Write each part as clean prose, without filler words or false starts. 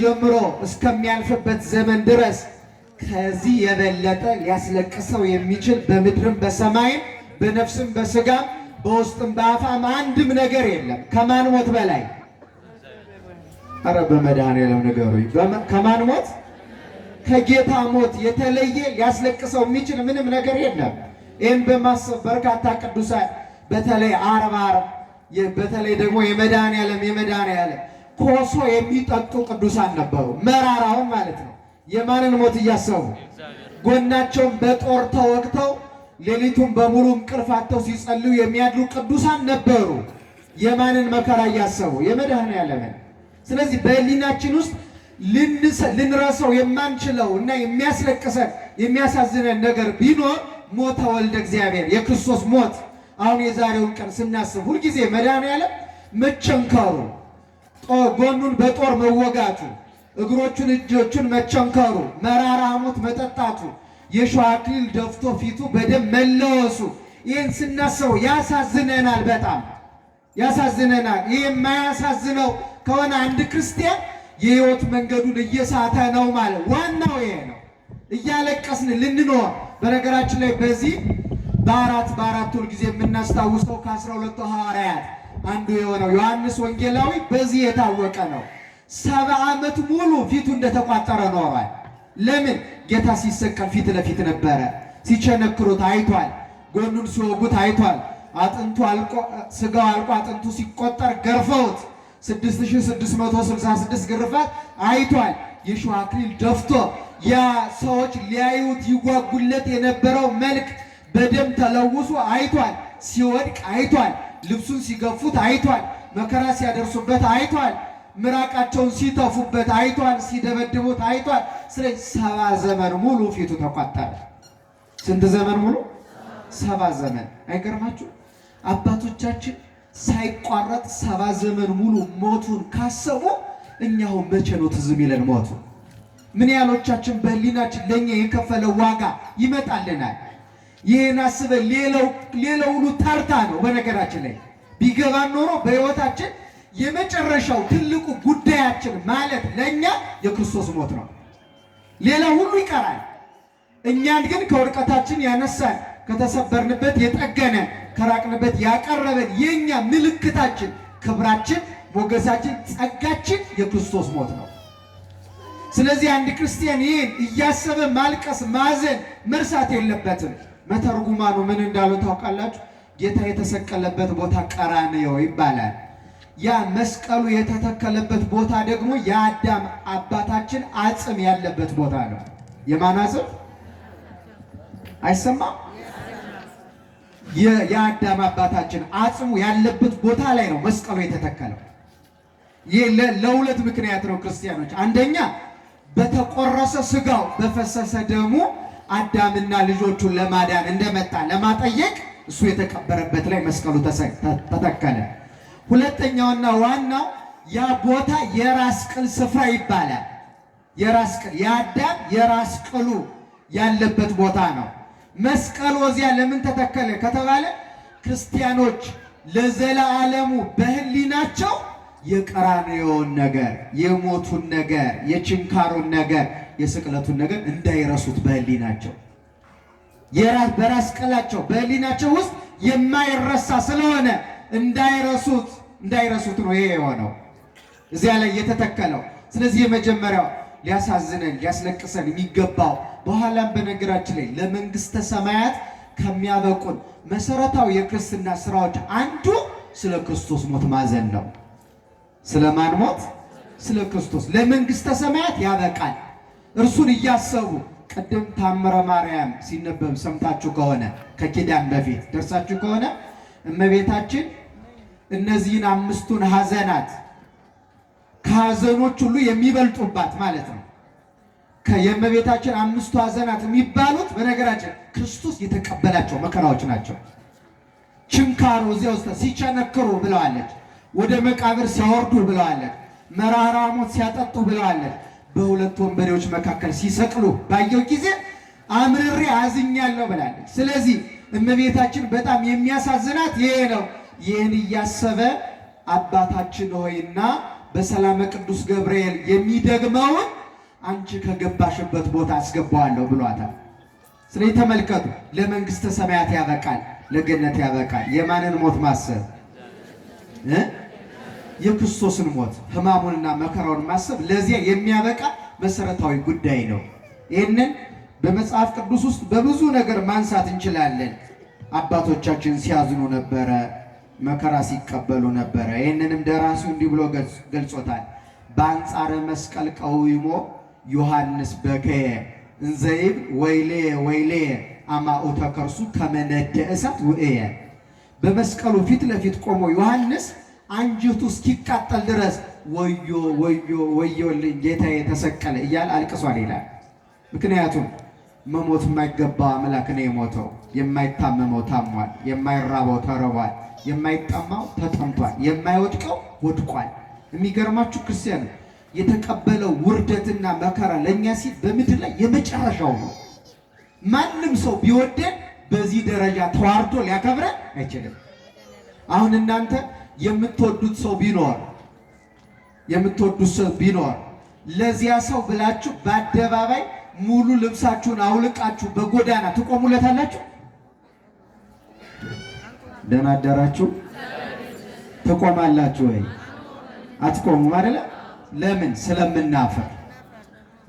ጀምሮ እስከሚያልፍበት ዘመን ድረስ ከዚህ የበለጠ ሊያስለቅሰው የሚችል በምድርም በሰማይም በነፍስም በስጋም በውስጥም በአፋም አንድም ነገር የለም። ከማን ሞት በላይ? አረ በመድኃኔዓለም ንገሩኝ። ከማን ሞት? ከጌታ ሞት የተለየ ሊያስለቅሰው የሚችል ምንም ነገር የለም። ይህን በማሰብ በርካታ ቅዱሳን በተለይ ዓርብ በተለይ ደግሞ የመድኃኔዓለም ኮሶ የሚጠጡ ቅዱሳን ነበሩ። መራራውን ማለት ነው። የማንን ሞት እያሰቡ? ጎናቸውን በጦር ተወግተው ሌሊቱን በሙሉ እንቅልፍ አጥተው ሲጸልዩ የሚያድሩ ቅዱሳን ነበሩ። የማንን መከራ እያሰቡ? የመድኃኔዓለምን። ስለዚህ በሕሊናችን ውስጥ ልንረሳው የማንችለው እና የሚያስለቅሰን የሚያሳዝነን ነገር ቢኖር ሞተ ወልደ እግዚአብሔር የክርስቶስ ሞት። አሁን የዛሬውን ቀን ስናስብ ሁልጊዜ መድኃኔዓለም መቸንከሩ፣ ጎኑን በጦር መወጋቱ፣ እግሮቹን እጆቹን መቸንከሩ፣ መራራ ሐሞት መጠጣቱ፣ የሾህ አክሊል ደፍቶ ፊቱ በደም መለወሱ፣ ይህን ስናስበው ያሳዝነናል፣ በጣም ያሳዝነናል። ይህ የማያሳዝነው ከሆነ አንድ ክርስቲያን የሕይወት መንገዱን እየሳተ ነው ማለት ዋናው ይሄ ነው። እያለቀስን ልንኖር በነገራችን ላይ በዚህ በአራት ሁልጊዜ የምናስታውሰው ከ12 ሐዋርያት አንዱ የሆነው ዮሐንስ ወንጌላዊ በዚህ የታወቀ ነው። 70 ዓመት ሙሉ ፊቱ እንደተቋጠረ ኖሯል። ለምን? ጌታ ሲሰቀል ፊት ለፊት ነበረ። ሲቸነክሩት አይቷል። ጎኑን ሲወጉት አይቷል። አጥንቱ አልቆ ስጋው አልቆ አጥንቱ ሲቆጠር ገርፈውት 6666 ግርፋት አይቷል። የሾህ አክሊል ደፍቶ ያ ሰዎች ሊያዩት ይጓጉለት የነበረው መልክ በደም ተለውሶ አይቷል። ሲወድቅ አይቷል። ልብሱን ሲገፉት አይቷል። መከራ ሲያደርሱበት አይቷል። ምራቃቸውን ሲተፉበት አይቷል። ሲደበድቡት አይቷል። ስለዚህ 70 ዘመን ሙሉ ፊቱ ተቋጠረ። ስንት ዘመን ሙሉ? 70 ዘመን። አይገርማችሁ? አባቶቻችን ሳይቋረጥ 70 ዘመን ሙሉ ሞቱን ካሰቡ እኛው መቼ ነው ትዝ የሚለን ሞቱ? ምን ያህሎቻችን በሕሊናችን ለኛ የከፈለው ዋጋ ይመጣልናል? ይህን አስበን ሌላው ሁሉ ተርታ ነው። በነገራችን ላይ ቢገባን ኖሮ በሕይወታችን የመጨረሻው ትልቁ ጉዳያችን ማለት ለኛ የክርስቶስ ሞት ነው። ሌላ ሁሉ ይቀራል። እኛን ግን ከውድቀታችን ያነሳን፣ ከተሰበርንበት የጠገነ፣ ከራቅንበት ያቀረበን የኛ ምልክታችን፣ ክብራችን፣ ሞገሳችን፣ ጸጋችን የክርስቶስ ሞት ነው። ስለዚህ አንድ ክርስቲያን ይህን እያሰበ ማልቀስ፣ ማዘን፣ መርሳት የለበትም። መተርጉማኑ ምን እንዳሉ ታውቃላችሁ? ጌታ የተሰቀለበት ቦታ ቀራንዮ ይባላል። ያ መስቀሉ የተተከለበት ቦታ ደግሞ የአዳም አባታችን አጽም ያለበት ቦታ ነው። የማን አጽም? አይሰማም? የአዳም አባታችን አጽሙ ያለበት ቦታ ላይ ነው መስቀሉ የተተከለው። ይህ ለሁለት ምክንያት ነው ክርስቲያኖች። አንደኛ በተቆረሰ ስጋው በፈሰሰ ደሙ አዳምና ልጆቹን ለማዳን እንደመጣ ለማጠየቅ እሱ የተቀበረበት ላይ መስቀሉ ተተከለ። ሁለተኛውና ዋናው ያ ቦታ የራስ ቅል ስፍራ ይባላል። የራስ ቅል የአዳም የራስ ቅሉ ያለበት ቦታ ነው። መስቀሉ እዚያ ለምን ተተከለ ከተባለ ክርስቲያኖች ለዘላለሙ በሕሊናቸው የቀራንዮውን ነገር፣ የሞቱን ነገር፣ የችንካሩን ነገር፣ የስቅለቱን ነገር እንዳይረሱት በሕሊናቸው በራስ ቅላቸው ውስጥ የማይረሳ ስለሆነ እንዳይረሱት ነው ይሄ የሆነው እዚያ ላይ የተተከለው። ስለዚህ የመጀመሪያው ሊያሳዝነን ሊያስለቅሰን የሚገባው በኋላም በነገራችን ላይ ለመንግስተ ሰማያት ከሚያበቁን መሰረታዊ የክርስትና ስራዎች አንዱ ስለ ክርስቶስ ሞት ማዘን ነው። ስለማን ሞት? ስለ ክርስቶስ። ለመንግስተ ሰማያት ያበቃል። እርሱን እያሰቡ ቅድም ታምረ ማርያም ሲነበብ ሰምታችሁ ከሆነ ከኪዳን በፊት ደርሳችሁ ከሆነ እመቤታችን እነዚህን 5ቱን ሐዘናት ከሐዘኖች ሁሉ የሚበልጡባት ማለት ነው። የእመቤታችን 5ቱ ሐዘናት የሚባሉት በነገራችን ክርስቶስ የተቀበላቸው መከራዎች ናቸው። ችንካሩ እዚያ ውስጥ ሲቸነክሩ ብለዋለች። ወደ መቃብር ሲያወርዱ ብለዋለች። መራራ ሞት ሲያጠጡ ብለዋለች። በሁለት ወንበዴዎች መካከል ሲሰቅሉ ባየው ጊዜ አምርሬ አዝኛለሁ ብላለች። ስለዚህ እመቤታችን በጣም የሚያሳዝናት ይሄ ነው። ይህን እያሰበ አባታችን ሆይና በሰላመ ቅዱስ ገብርኤል የሚደግመውን አንቺ ከገባሽበት ቦታ አስገባዋለሁ ብሏታል። ስለዚህ ተመልከቱ፣ ለመንግስተ ሰማያት ያበቃል፣ ለገነት ያበቃል። የማንን ሞት ማሰብ? የክርስቶስን ሞት ሕማሙንና መከራውን ማሰብ ለዚያ የሚያበቃ መሰረታዊ ጉዳይ ነው። ይህንን በመጽሐፍ ቅዱስ ውስጥ በብዙ ነገር ማንሳት እንችላለን። አባቶቻችን ሲያዝኑ ነበረ፣ መከራ ሲቀበሉ ነበረ። ይህንንም ደራሲው እንዲህ ብሎ ገልጾታል። በአንጻረ መስቀል ቀዊሞ ዮሐንስ በከየ እንዘይብ ወይሌ ወይሌ አማኡተ ከርሱ ከመነደ እሳት ውእየ። በመስቀሉ ፊት ለፊት ቆሞ ዮሐንስ አንጀቱ እስኪቃጠል ድረስ ወዮ ወዮ ወዮልኝ ጌታዬ ተሰቀለ እያለ አልቅሷል ይላል። ምክንያቱም መሞት የማይገባ አምላክ ነው የሞተው። የማይታመመው ታሟል፣ የማይራበው ተርቧል፣ የማይጠማው ተጠምቷል፣ የማይወድቀው ወድቋል። የሚገርማችሁ ክርስቲያን የተቀበለው ውርደትና መከራ ለእኛ ሲል በምድር ላይ የመጨረሻው ነው። ማንም ሰው ቢወደን በዚህ ደረጃ ተዋርዶ ሊያከብረን አይችልም። አሁን እናንተ የምትወዱት ሰው ቢኖር ለዚያ ሰው ብላችሁ በአደባባይ ሙሉ ልብሳችሁን አውልቃችሁ በጎዳና ትቆሙለታላችሁ? ደህና አደራችሁ ትቆማላችሁ ወይ? አትቆሙም አይደለ? ለምን? ስለምናፍር።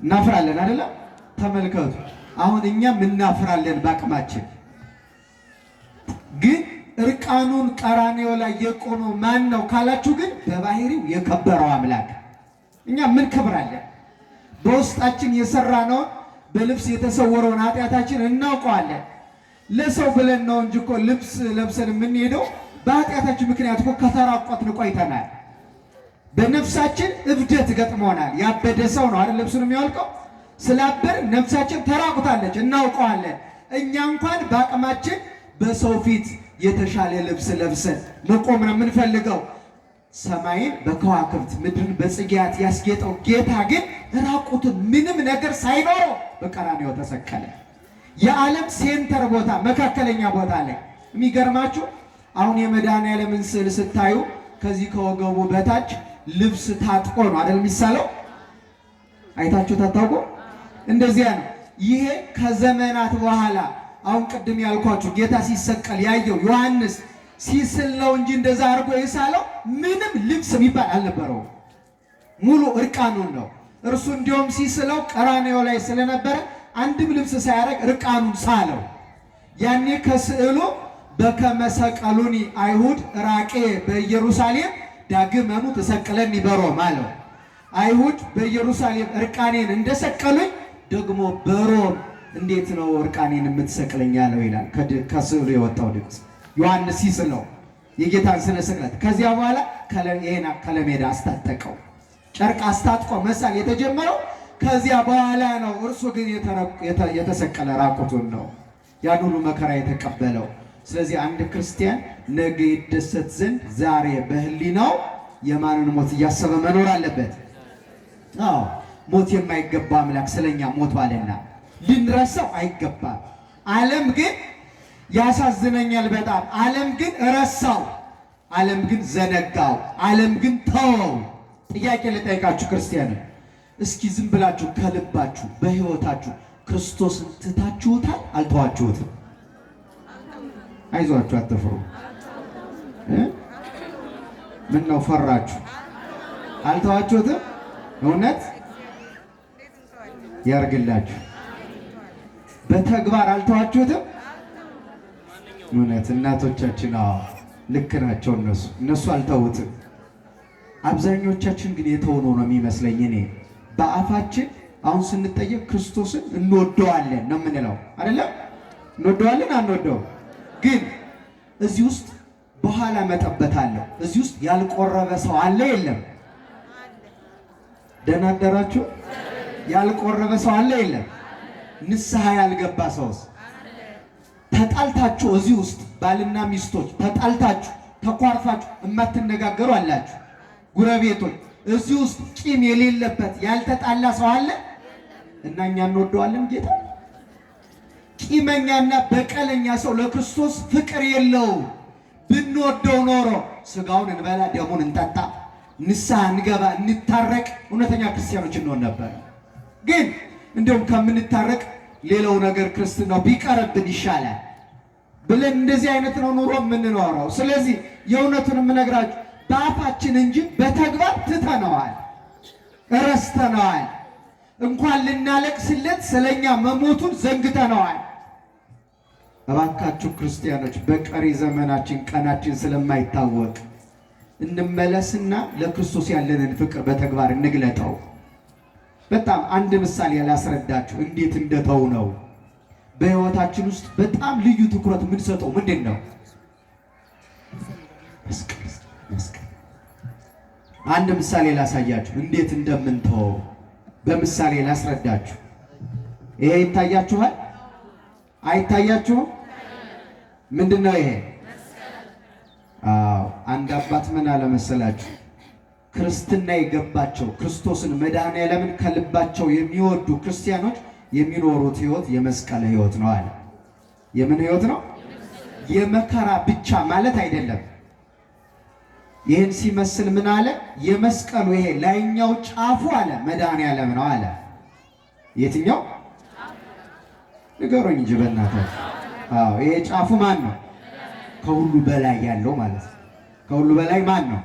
እናፍራለን አይደለ? ተመልከቱ፣ አሁን እኛም እናፍራለን በአቅማችን። ግን እርቃኑን ቀራንዮ ላይ የቆመው ማን ነው ካላችሁ ግን በባህሪው የከበረው አምላክ። እኛ ምን ክብራለን? በውስጣችን የሰራነውን በልብስ የተሰወረውን ኃጢአታችን እናውቀዋለን። ለሰው ብለን ነው እንጂ እኮ ልብስ ለብሰን የምንሄደው በኃጢአታችን ምክንያት እኮ ከተራቆትን ቆይተናል። በነፍሳችን እብደት ገጥሞናል። ያበደ ሰው ነው አይደል ልብሱን የሚያወልቀው? ስላበር ነፍሳችን ተራቁታለች፣ እናውቀዋለን። እኛ እንኳን በአቅማችን በሰው ፊት የተሻለ ልብስ ለብሰን መቆም ነው የምንፈልገው። ሰማይን በከዋክብት ምድርን በጽጌያት ያስጌጠው ጌታ ግን ራቁቱን ምንም ነገር ሳይኖረው በቀራንዮ ተሰቀለ። የዓለም ሴንተር ቦታ፣ መካከለኛ ቦታ ላይ። የሚገርማችሁ አሁን የመድኃኔዓለምን ስዕል ስታዩ ከዚህ ከወገቡ በታች ልብስ ታጥቆ ነው አይደል የሚሳለው? አይታችሁ ታታውቁ? እንደዚያ ነው። ይሄ ከዘመናት በኋላ አሁን ቅድም ያልኳችሁ ጌታ ሲሰቀል ያየው ዮሐንስ ሲስል ነው እንጂ እንደዛ አድርጎ የሳለው ምንም ልብስ የሚባል አልነበረውም። ሙሉ እርቃኑን ነው። እርሱ እንዲሁም ሲስለው ቀራንዮ ላይ ስለነበረ አንድም ልብስ ሳያደርግ እርቃኑን ሳለው። ያኔ ከስዕሉ በከመ ሰቀሉኒ አይሁድ ራቄ በኢየሩሳሌም ዳግመኑ ተሰቅለኒ በሮም አለው። አይሁድ በኢየሩሳሌም እርቃኔን እንደሰቀሉኝ ደግሞ በሮም እንዴት ነው እርቃኔን የምትሰቅለኝ ያለው ይላል ከስዕሉ የወጣው ድምፅ። ዮሐንስ ሲስለው የጌታን ስነ ስቅለት። ከዚያ በኋላ ይሄን ከለሜዳ አስታጠቀው። ጨርቅ አስታጥቆ መሳል የተጀመረው ከዚያ በኋላ ነው። እርሱ ግን የተሰቀለ ራቁቱን ነው ያን ሁሉ መከራ የተቀበለው። ስለዚህ አንድ ክርስቲያን ነገ ይደሰት ዘንድ ዛሬ በህሊናው የማንን ሞት እያሰበ መኖር አለበት? አዎ ሞት የማይገባ አምላክ ስለኛ ሞቷልና ልንረሳው አይገባም። ዓለም ግን ያሳዝነኛል በጣም። ዓለም ግን ረሳው፣ ዓለም ግን ዘነጋው፣ ዓለም ግን ተወው። ጥያቄ ልጠይቃችሁ ክርስቲያን፣ እስኪ ዝም ብላችሁ ከልባችሁ በህይወታችሁ ክርስቶስን ትታችሁታል? አልተዋችሁትም? አይዟችሁ፣ አትፍሩ። ምን ነው ፈራችሁ? አልተዋችሁትም? እውነት ያርግላችሁ። በተግባር አልተዋችሁትም? እውነት እናቶቻችን ልክ ናቸው። እነሱ አልተውትም። አብዛኞቻችን ግን የተሆነው ነው የሚመስለኝ። እኔ በአፋችን አሁን ስንጠየቅ ክርስቶስን እንወደዋለን ነው የምንለው አይደለም? እንወደዋለን አንወደው? ግን እዚህ ውስጥ በኋላ መጠበታለሁ። እዚህ ውስጥ ያልቆረበ ሰው አለ የለም? ደህና አደራችሁ? ያልቆረበ ሰው አለ የለም? ንስሐ ያልገባ ሰውስ? ተጣልታችሁ እዚህ ውስጥ ባልና ሚስቶች ተጣልታችሁ ተኳርፋችሁ የማትነጋገሩ አላችሁ። ጉረቤቶች እዚህ ውስጥ ቂም የሌለበት ያልተጣላ ሰው አለ? እና እኛ እንወደዋለን ጌታ? ቂመኛና በቀለኛ ሰው ለክርስቶስ ፍቅር የለውም። ብንወደው ኖሮ ስጋውን እንበላ ደሙን እንጠጣ ንስሐ እንገባ እንታረቅ እውነተኛ ክርስቲያኖች እንሆን ነበር። ግን እንደውም ከምንታረቅ ሌላው ነገር ክርስትናው ቢቀርብን ይሻላል ብለን እንደዚህ አይነት ነው ኑሮ የምንኖረው። ስለዚህ የእውነቱን የምነግራችሁ በአፋችን እንጂ በተግባር ትተነዋል፣ ረስተነዋል። እንኳን ልናለቅስለት ስለኛ መሞቱን ዘንግተነዋል። እባካችሁ ክርስቲያኖች በቀሪ ዘመናችን ቀናችን ስለማይታወቅ እንመለስና ለክርስቶስ ያለንን ፍቅር በተግባር እንግለጠው። በጣም አንድ ምሳሌ ላስረዳችሁ እንዴት እንደተው ነው። በሕይወታችን ውስጥ በጣም ልዩ ትኩረት የምንሰጠው ምንድን ነው? መስቀል። አንድ ምሳሌ ላሳያችሁ እንዴት እንደምንተው በምሳሌ ላስረዳችሁ። ይሄ ይታያችኋል? አይታያችሁም? ምንድን ነው ይሄ? አንድ አባት ምን አለ መሰላችሁ? ክርስትና የገባቸው ክርስቶስን መድኃኔዓለምን ከልባቸው የሚወዱ ክርስቲያኖች የሚኖሩት ሕይወት የመስቀል ሕይወት ነው አለ። የምን ሕይወት ነው? የመከራ ብቻ ማለት አይደለም። ይህን ሲመስል ምን አለ? የመስቀሉ ይሄ ላይኛው ጫፉ አለ መድኃኔዓለም ነው አለ። የትኛው ንገሩኝ እንጂ በእናታችሁ። ይሄ ጫፉ ማን ነው? ከሁሉ በላይ ያለው ማለት ነው። ከሁሉ በላይ ማን ነው?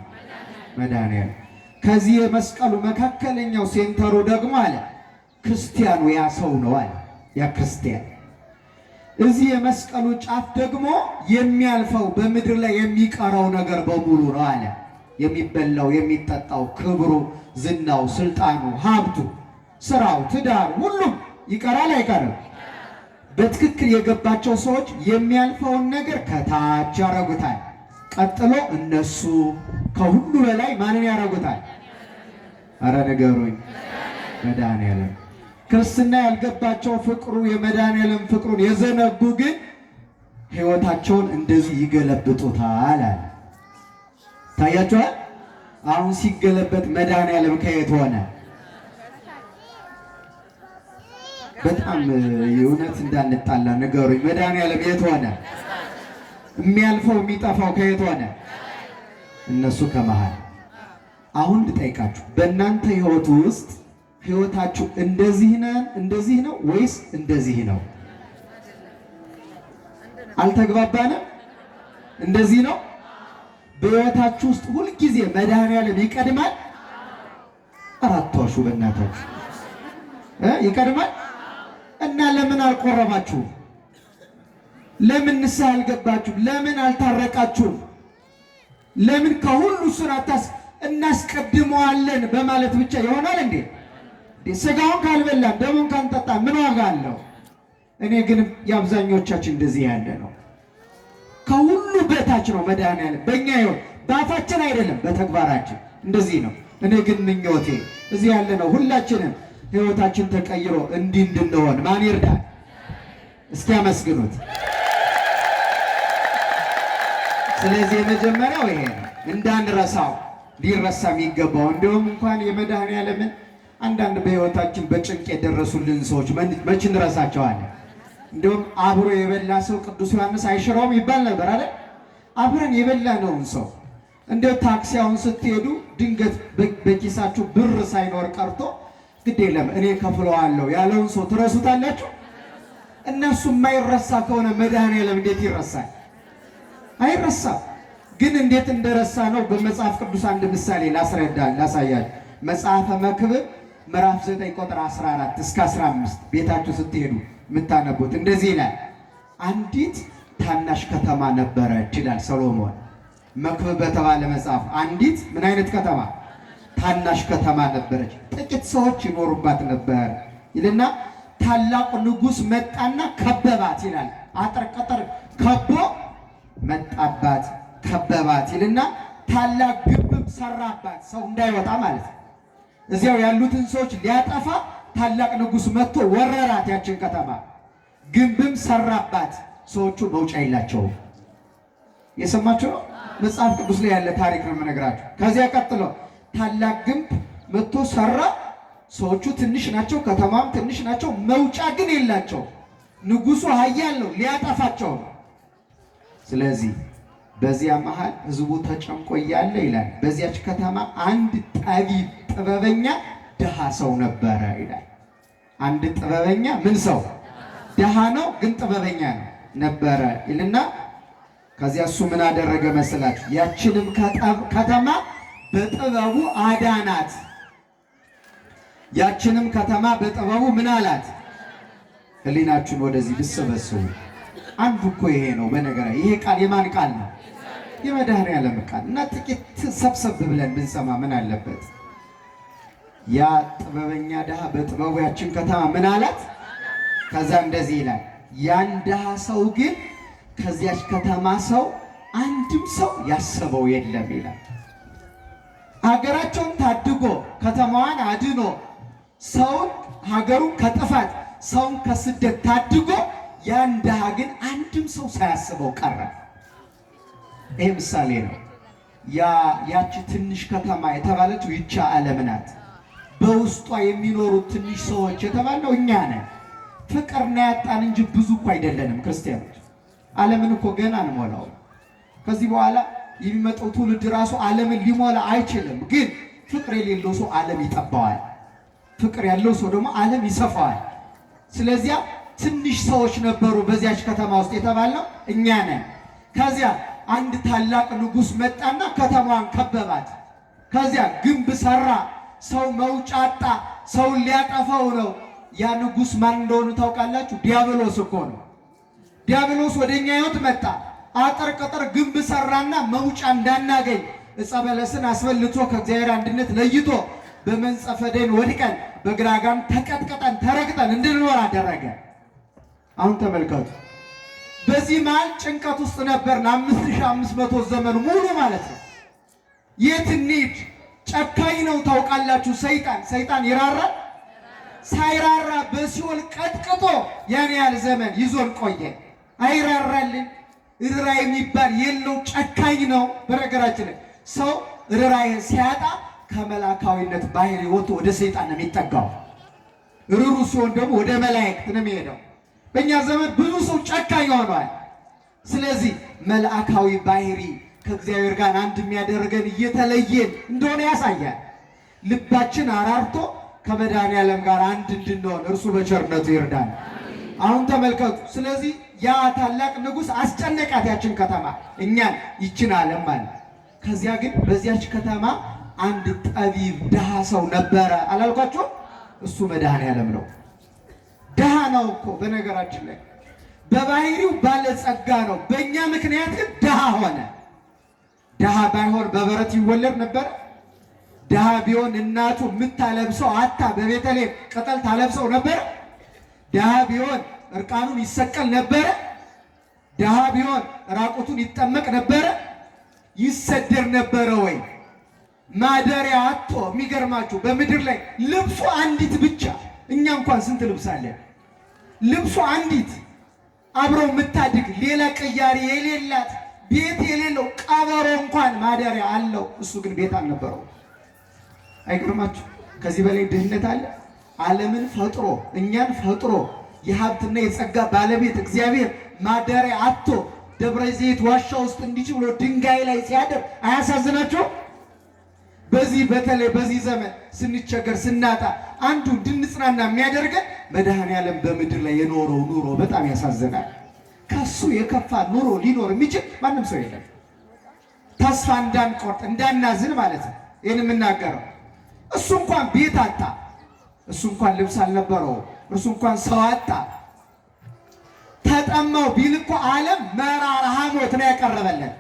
መድኃኔዓለም። ከዚህ የመስቀሉ መካከለኛው ሴንተሩ ደግሞ አለ ክርስቲያኑ ያ ሰው ነው አለ። ያ ክርስቲያን እዚህ የመስቀሉ ጫፍ ደግሞ የሚያልፈው በምድር ላይ የሚቀረው ነገር በሙሉ ነው አለ። የሚበላው፣ የሚጠጣው፣ ክብሩ፣ ዝናው፣ ስልጣኑ፣ ሀብቱ፣ ስራው፣ ትዳር ሁሉም ይቀራል አይቀርም? በትክክል የገባቸው ሰዎች የሚያልፈውን ነገር ከታች ያረጉታል። ቀጥሎ እነሱ ከሁሉ በላይ ማንን ያረጉታል? አረ ንገሩኝ። መድኃኔዓለም። ክርስትና ያልገባቸው ፍቅሩ የመድኃኔዓለም ፍቅሩን የዘነጉ ግን ሕይወታቸውን እንደዚህ ይገለብጡታል አለ። ታያችኋል? አሁን ሲገለበጥ መድኃኔዓለም ከየት ሆነ? በጣም የእውነት እንዳንጣላ ንገሩኝ። መድኃኔዓለም የት ሆነ? የሚያልፈው የሚጠፋው ከየት ሆነ? እነሱ ከመሃል። አሁን ልጠይቃችሁ፣ በእናንተ ሕይወት ውስጥ ሕይወታችሁ እንደዚህ ነው ወይስ እንደዚህ ነው? አልተግባባንም? እንደዚህ ነው። በሕይወታችሁ ውስጥ ሁልጊዜ መድኃኔዓለም ይቀድማል? አራቷሹ በእናታችሁ ይቀድማል። እና ለምን አልቆረባችሁም? ለምን ንስሐ አልገባችሁም? ለምን አልታረቃችሁም? ለምን ከሁሉ ስራታስ እናስቀድመዋለን በማለት ብቻ ይሆናል እንዴ? ስጋውን ካልበላን ደሙን ካልጠጣ ምን ዋጋ አለው? እኔ ግን የአብዛኞቻችን እንደዚህ ያለ ነው። ከሁሉ በታች ነው መድኃኔዓለም በእኛ ይሆን፣ በአፋችን አይደለም በተግባራችን እንደዚህ ነው። እኔ ግን ምኞቴ እዚህ ያለ ነው ሁላችንም ሕይወታችን ተቀይሮ እንዲህ እንድንሆን ማን ይርዳል? እስኪ አመስግኑት። ስለዚህ የመጀመሪያው ይሄ ነው፣ እንዳንረሳው ሊረሳ የሚገባው። እንዲሁም እንኳን የመድኃኔዓለምን አንዳንድ በሕይወታችን በጭንቅ የደረሱልን ሰዎች መች እንረሳቸዋለን? እንዲሁም አብሮ የበላ ሰው ቅዱስ ዮሐንስ አይሽረውም ይባል ነበር አይደል? አብረን የበላነውን ሰው እንዲሁ ታክሲያውን ስትሄዱ ድንገት በኪሳችሁ ብር ሳይኖር ቀርቶ ግድ የለም እኔ ከፍለዋለሁ ያለውን ሰው ትረሱታላችሁ? እነሱ የማይረሳ ከሆነ መድኃኔዓለም እንዴት ይረሳል? አይረሳም። ግን እንዴት እንደረሳ ነው በመጽሐፍ ቅዱስ አንድ ምሳሌ ላሳያችሁ። መጽሐፈ መክብብ ምዕራፍ 9 ቁጥር 14 እስከ 15 ቤታችሁ ስትሄዱ የምታነቡት እንደዚህ ይላል። አንዲት ታናሽ ከተማ ነበረች ይላል ሰሎሞን። መክብብ በተባለ መጽሐፍ አንዲት ምን አይነት ከተማ? ታናሽ ከተማ ነበረች፣ ጥቂት ሰዎች ይኖሩባት ነበር ይልና ታላቁ ንጉሥ መጣና ከበባት ይላል። አጥር ቅጥር ከቦ መጣባት ከበባት ይልና ታላቅ ግንብም ሰራባት፣ ሰው እንዳይወጣ ማለት ነው። እዚያው ያሉትን ሰዎች ሊያጠፋ ታላቅ ንጉሥ መጥቶ ወረራት ያችን ከተማ። ግንብም ሰራባት፣ ሰዎቹ መውጫ የላቸውም። የሰማችሁ ነው፣ መጽሐፍ ቅዱስ ላይ ያለ ታሪክ ነው የምነግራችሁ። ከዚያ ቀጥሎ ታላቅ ግንብ መጥቶ ሰራ፣ ሰዎቹ ትንሽ ናቸው፣ ከተማም ትንሽ ናቸው፣ መውጫ ግን የላቸው። ንጉሡ ኃያል ነው፣ ሊያጠፋቸው ነው። ስለዚህ በዚያ መሃል ህዝቡ ተጨንቆ እያለ ይላል በዚያች ከተማ አንድ ጠቢብ ጥበበኛ ድሃ ሰው ነበረ ይላል። አንድ ጥበበኛ ምን ሰው ድሃ ነው ግን ጥበበኛ ነው ነበረ ይልና ከዚያ እሱ ምን አደረገ መስላችሁ? ያችንም ከተማ በጥበቡ አዳናት። ያችንም ከተማ በጥበቡ ምን አላት? ህሊናችሁን ወደዚህ ልሰበስቡ። አንዱ እኮ ይሄ ነው። በነገራ ይሄ ቃል የማን ቃል ነው? የመድኃኔዓለም ቃል እና ጥቂት ሰብሰብ ብለን ብንሰማ ምን አለበት? ያ ጥበበኛ ድሃ በጥበቡ ያችን ከተማ ምን አላት? ከዛ እንደዚህ ይላል፣ ያን ድሃ ሰው ግን ከዚያች ከተማ ሰው አንድም ሰው ያሰበው የለም ይላል። ሀገራቸውን ታድጎ ከተማዋን አድኖ ሰውን ሀገሩን ከጥፋት ሰውን ከስደት ታድጎ ያን ድሃ ግን አንድም ሰው ሳያስበው ቀረ። ይሄ ምሳሌ ነው። ያቺ ትንሽ ከተማ የተባለችው ይቻ ዓለም ናት። በውስጧ የሚኖሩት ትንሽ ሰዎች የተባለው እኛ ነን። ፍቅር ነው ያጣን እንጂ ብዙ እኮ አይደለንም ክርስቲያኖች። ዓለምን እኮ ገና እንሞላው። ከዚህ በኋላ የሚመጣው ትውልድ ራሱ ዓለምን ሊሞላ አይችልም። ግን ፍቅር የሌለው ሰው ዓለም ይጠባዋል። ፍቅር ያለው ሰው ደግሞ ዓለም ይሰፋዋል። ስለዚያ ትንሽ ሰዎች ነበሩ በዚያች ከተማ ውስጥ የተባለው እኛ ነን። ከዚያ አንድ ታላቅ ንጉሥ መጣና ከተማዋን ከበባት። ከዚያ ግንብ ሰራ። ሰው መውጫ አጣ። ሰውን ሊያጠፋው ነው። ያ ንጉሥ ማን እንደሆነ ታውቃላችሁ? ዲያብሎስ እኮ ነው። ዲያብሎስ ወደኛ ሕይወት መጣ። አጥር ቅጥር ግንብ ሰራና መውጫ እንዳናገኝ ዕፀ በለስን አስበልቶ ከእግዚአብሔር አንድነት ለይቶ በመንጸፈ ደን ወድቀን በግራጋም ተቀጥቀጠን ተረግጠን እንድንኖር አደረገ። አሁን ተመልከቱ። በዚህ መሃል ጭንቀት ውስጥ ነበርን 5500 ዘመን ሙሉ ማለት ነው። የት እንሂድ? ጨካኝ ነው ታውቃላችሁ። ሰይጣን ይራራል። ሳይራራ በሲኦል ቀጥቅጦ ያን ያህል ዘመን ይዞን ቆየ። አይራራልን። ርኅራኄ የሚባል የለው። ጨካኝ ነው። በነገራችን ላይ ሰው ርኅራኄ ሲያጣ ከመላካዊነት ባህሪ ወጥቶ ወደ ሰይጣን ነው የሚጠጋው። ርሩ ሲሆን ደግሞ ወደ መላእክት ነው የሚሄደው። በእኛ ዘመን ብዙ ሰው ጨካኝ ሆኗል። ስለዚህ መልአካዊ ባህሪ ከእግዚአብሔር ጋር አንድ የሚያደርገን እየተለየን እንደሆነ ያሳያል። ልባችን አራርቶ ከመድኃኔዓለም ጋር አንድ እንድንሆን እርሱ በቸርነቱ ይርዳል። አሁን ተመልከቱ። ስለዚህ ያ ታላቅ ንጉሥ አስጨነቃት ያችን ከተማ፣ እኛን ይችን ዓለም ማለት። ከዚያ ግን በዚያች ከተማ አንድ ጠቢብ ድሃ ሰው ነበረ። አላልኳችሁ? እሱ መድኃኔዓለም ነው። ድሃ ነው እኮ በነገራችን ላይ በባህሪው ባለጸጋ ነው። በእኛ ምክንያት ግን ድሃ ሆነ። ድሃ ባይሆን በበረት ይወለድ ነበር። ድሃ ቢሆን እናቱ የምታለብሰው አታ በቤተልሔም ቅጠል ታለብሰው ነበር። ድሃ ቢሆን እርቃኑን ይሰቀል ነበረ። ድሃ ቢሆን ራቁቱን ይጠመቅ ነበረ። ይሰደር ነበረ ወይ? ማደሪያ አጥቶ የሚገርማችሁ በምድር ላይ ልብሱ አንዲት ብቻ። እኛ እንኳን ስንት ልብስ አለን? ልብሱ አንዲት አብረው የምታድግ ሌላ ቅያሪ የሌላት ቤት የሌለው ቀበሮ እንኳን ማደሪያ አለው። እሱ ግን ቤት አልነበረው። አይገርማችሁ? ከዚህ በላይ ድህነት አለ? ዓለምን ፈጥሮ እኛን ፈጥሮ የሀብትና የጸጋ ባለቤት እግዚአብሔር ማደሪያ አጥቶ ደብረ ዘይት ዋሻ ውስጥ እንዲህ ብሎ ድንጋይ ላይ ሲያደር አያሳዝናችሁ? በዚህ በተለይ በዚህ ዘመን ስንቸገር ስናጣ አንዱ እንድንጽናና የሚያደርገን መድኃኔዓለም በምድር ላይ የኖረው ኑሮ በጣም ያሳዝናል። ከሱ የከፋ ኑሮ ሊኖር የሚችል ማንም ሰው የለም። ተስፋ እንዳንቆርጥ እንዳናዝን ማለት ነው ይህን የምናገረው። እሱ እንኳን ቤት አጣ። እሱ እንኳን ልብስ አልነበረው። እሱ እንኳን ሰው አጣ። ተጠማው ቢል እኮ ዓለም መራራ ሐሞት ነው ያቀረበለን።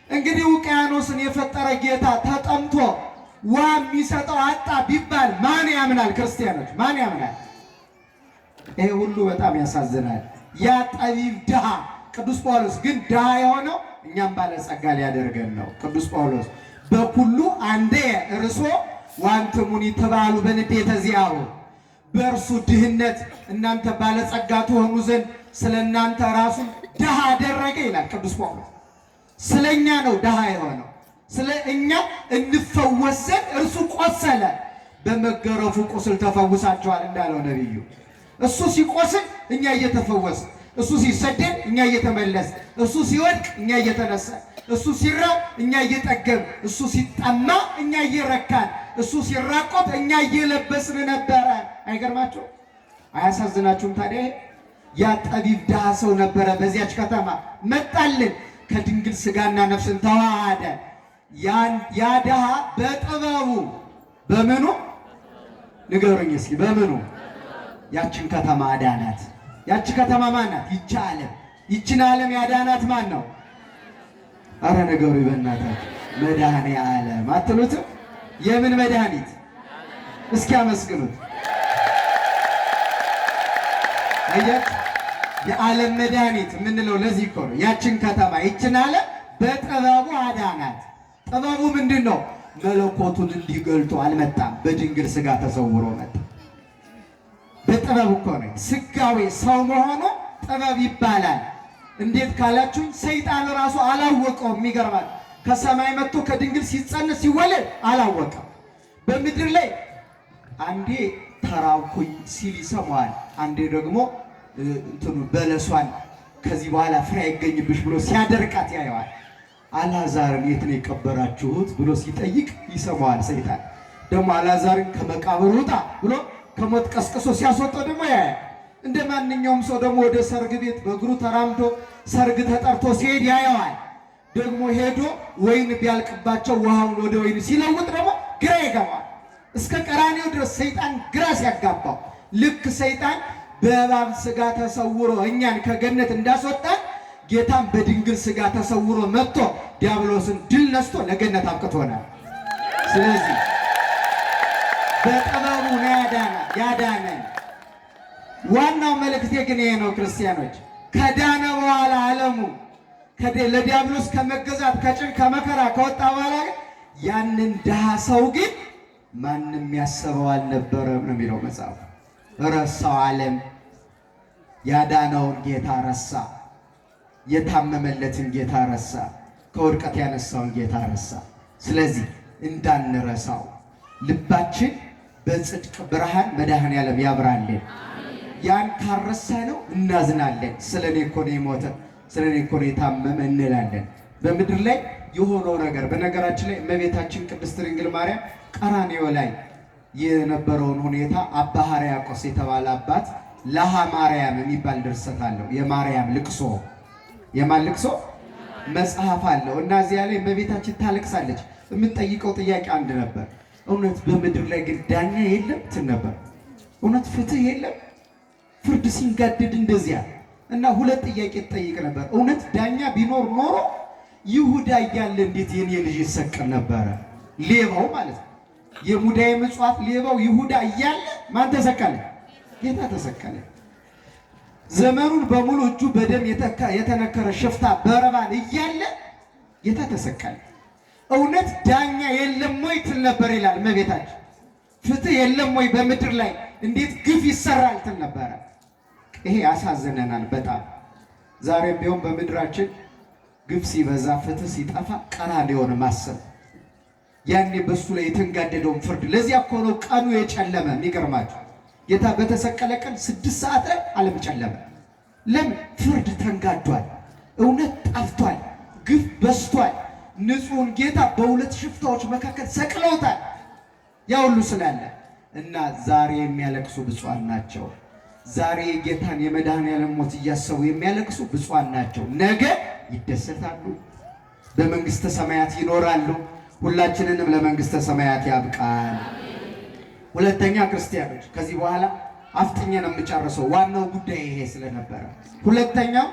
እንግዲህ ውቅያኖስን የፈጠረ ጌታ ተጠምቶ ውሃ የሚሰጠው አጣ ቢባል ማን ያምናል? ክርስቲያኖች ማን ያምናል? ይሄ ሁሉ በጣም ያሳዝናል። ያ ጠቢብ ድሃ ቅዱስ ጳውሎስ ግን ድሃ የሆነው እኛም ባለጸጋ ሊያደርገን ነው። ቅዱስ ጳውሎስ በኩሉ አንዴ እርሶ ዋንትሙኒ ተባሉ በንዴተ ዚአሁ፣ በእርሱ ድህነት እናንተ ባለጸጋ ትሆኑ ዘንድ ስለ እናንተ ራሱን ድሃ አደረገ ይላል ቅዱስ ጳውሎስ። ስለ እኛ ነው ድሃ የሆነው። ስለ እኛ እንፈወስ ዘንድ እርሱ ቆሰለ። በመገረፉ ቁስል ተፈውሳቸዋል እንዳለው ነቢዩ። እሱ ሲቆስል እኛ እየተፈወስ፣ እሱ ሲሰደድ እኛ እየተመለስ፣ እሱ ሲወድቅ እኛ እየተነሳን፣ እሱ ሲራብ እኛ እየጠገብ፣ እሱ ሲጠማ እኛ እየረካን፣ እሱ ሲራቆት እኛ እየለበስን ነበረ። አይገርማችሁ? አያሳዝናችሁም? ታዲያ ያ ጠቢብ ድሃ ሰው ነበረ በዚያች ከተማ መጣልን፣ ከድንግል ስጋና ነፍስን ተዋሃደ። ያ ድሃ በጥበቡ በምኑ ንገሩኝ እስኪ፣ በምኑ ያችን ከተማ አዳናት። ያቺ ከተማ ማን ናት? ይቺ ዓለም። ይችን ዓለም ያዳናት ማን ነው? አረ ነገሩ በእናታችሁ መድኃኔ ዓለም አትሉትም? የምን መድኃኒት? እስኪ አመስግኑት። አያት የዓለም መድኃኒት የምንለው ለዚህ እኮ ነው። ያችን ከተማ ይችን ዓለም በጥበቡ አዳናት። ጥበቡ ምንድን ነው? መለኮቱን እንዲገልጡ አልመጣም፣ በድንግል ስጋ ተሰውሮ መጣ። በጥበብ እኮ ነው። ስጋዌ ሰው መሆኑ ጥበብ ይባላል። እንዴት ካላችሁኝ ሰይጣን ራሱ አላወቀውም። የሚገርማል። ከሰማይ መጥቶ ከድንግል ሲጸነስ ሲወለድ አላወቀም። በምድር ላይ አንዴ ተራብኩኝ ሲል ይሰማዋል፣ አንዴ ደግሞ እንትኑ በለሷን ከዚህ በኋላ ፍሬ አይገኝብሽ ብሎ ሲያደርቃት ያየዋል። አልዓዛርን የት ነው የቀበራችሁት ብሎ ሲጠይቅ ይሰማዋል ሰይጣን። ደግሞ አልዓዛርን ከመቃብር ውጣ ብሎ ከሞት ቀስቅሶ ሲያስወጣው ደግሞ ያያል። እንደ ማንኛውም ሰው ደግሞ ወደ ሰርግ ቤት በእግሩ ተራምዶ ሰርግ ተጠርቶ ሲሄድ ያየዋል። ደግሞ ሄዶ ወይን ቢያልቅባቸው ውሃውን ወደ ወይን ሲለውጥ ደግሞ ግራ ይገባል። እስከ ቀራኔው ድረስ ሰይጣን ግራ ሲያጋባው፣ ልክ ሰይጣን በእባብ ስጋ ተሰውሮ እኛን ከገነት እንዳስወጣን ጌታም በድንግል ስጋ ተሰውሮ መጥቶ ዲያብሎስን ድል ነስቶ ለገነት አብቅቶናል። ስለዚህ በጥበቡ ነው ያዳነን። ዋናው መልእክቴ ግን ይሄ ነው ክርስቲያኖች፣ ከዳነ በኋላ ዓለሙ ለዲያብሎስ ከመገዛት ከጭን ከመከራ ከወጣ በኋላ ያንን ድሃ ሰው ግን ማንም ያሰበው አልነበረም ነው የሚለው መጽሐፍ። ረሳው፣ ዓለም ያዳነውን ጌታ ረሳ፣ የታመመለትን ጌታ ረሳ፣ ከውድቀት ያነሳውን ጌታ ረሳ። ስለዚህ እንዳንረሳው ልባችን በጽድቅ ብርሃን መድኃኔዓለም ያብራልን። ያን ካረሳ ነው እናዝናለን። ስለኔ እኮ ነው የሞተ፣ ስለኔ እኮ ነው የታመመ እንላለን። በምድር ላይ የሆነው ነገር በነገራችን ላይ እመቤታችን ቅድስት ድንግል ማርያም ቀራንዮ ላይ የነበረውን ሁኔታ አባ ሕርያቆስ የተባለ አባት ለሃ ማርያም የሚባል ድርሰት አለው። የማርያም ልቅሶ፣ የማን ልቅሶ መጽሐፍ አለው እና እዚያ ላይ እመቤታችን ታለቅሳለች። የምትጠይቀው ጥያቄ አንድ ነበር። እውነት በምድር ላይ ግን ዳኛ የለም ትል ነበር። እውነት ፍትህ የለም፣ ፍርድ ሲንጋደድ እንደዚያ እና ሁለት ጥያቄ ትጠይቅ ነበር። እውነት ዳኛ ቢኖር ኖሮ ይሁዳ እያለ እንዴት የኔ ልጅ ይሰቀል ነበረ? ሌባው ማለት ነው። የሙዳየ ምጽዋት ሌባው ይሁዳ እያለ ማን ተሰቀለ? ጌታ ተሰቀለ። ዘመኑን በሙሉ እጁ በደም የተነከረ ሽፍታ በረባን እያለ ጌታ ተሰቀለ። እውነት ዳኛ የለም ወይ ትል ነበር ይላል እመቤታችን። ፍትህ የለም ወይ በምድር ላይ እንዴት ግፍ ይሰራል ትል ነበረ። ይሄ ያሳዝነናል በጣም። ዛሬም ቢሆን በምድራችን ግፍ ሲበዛ ፍትህ ሲጠፋ ቀራንዮን ማሰብ፣ ያኔ በሱ ላይ የተንጋደደውን ፍርድ። ለዚያ እኮ ነው ቀኑ የጨለመ። የሚገርማችሁ ጌታ በተሰቀለ ቀን 6 ሰዓት ላይ ዓለም ጨለመ። ለምን? ፍርድ ተንጋዷል፣ እውነት ጠፍቷል፣ ግፍ በስቷል። ንጹሕን ጌታ በሁለት ሽፍታዎች መካከል ሰቅለውታል። ያ ሁሉ ስላለ እና ዛሬ የሚያለቅሱ ብፁዓን ናቸው። ዛሬ ጌታን የመድኃኔዓለም ሞት እያሰቡ የሚያለቅሱ ብፁዓን ናቸው። ነገ ይደሰታሉ፣ በመንግስተ ሰማያት ይኖራሉ። ሁላችንንም ለመንግስተ ሰማያት ያብቃል። ሁለተኛ ክርስቲያኖች፣ ከዚህ በኋላ አፍጥኜ ነው የምጨርሰው፣ ዋናው ጉዳይ ይሄ ስለነበረ። ሁለተኛው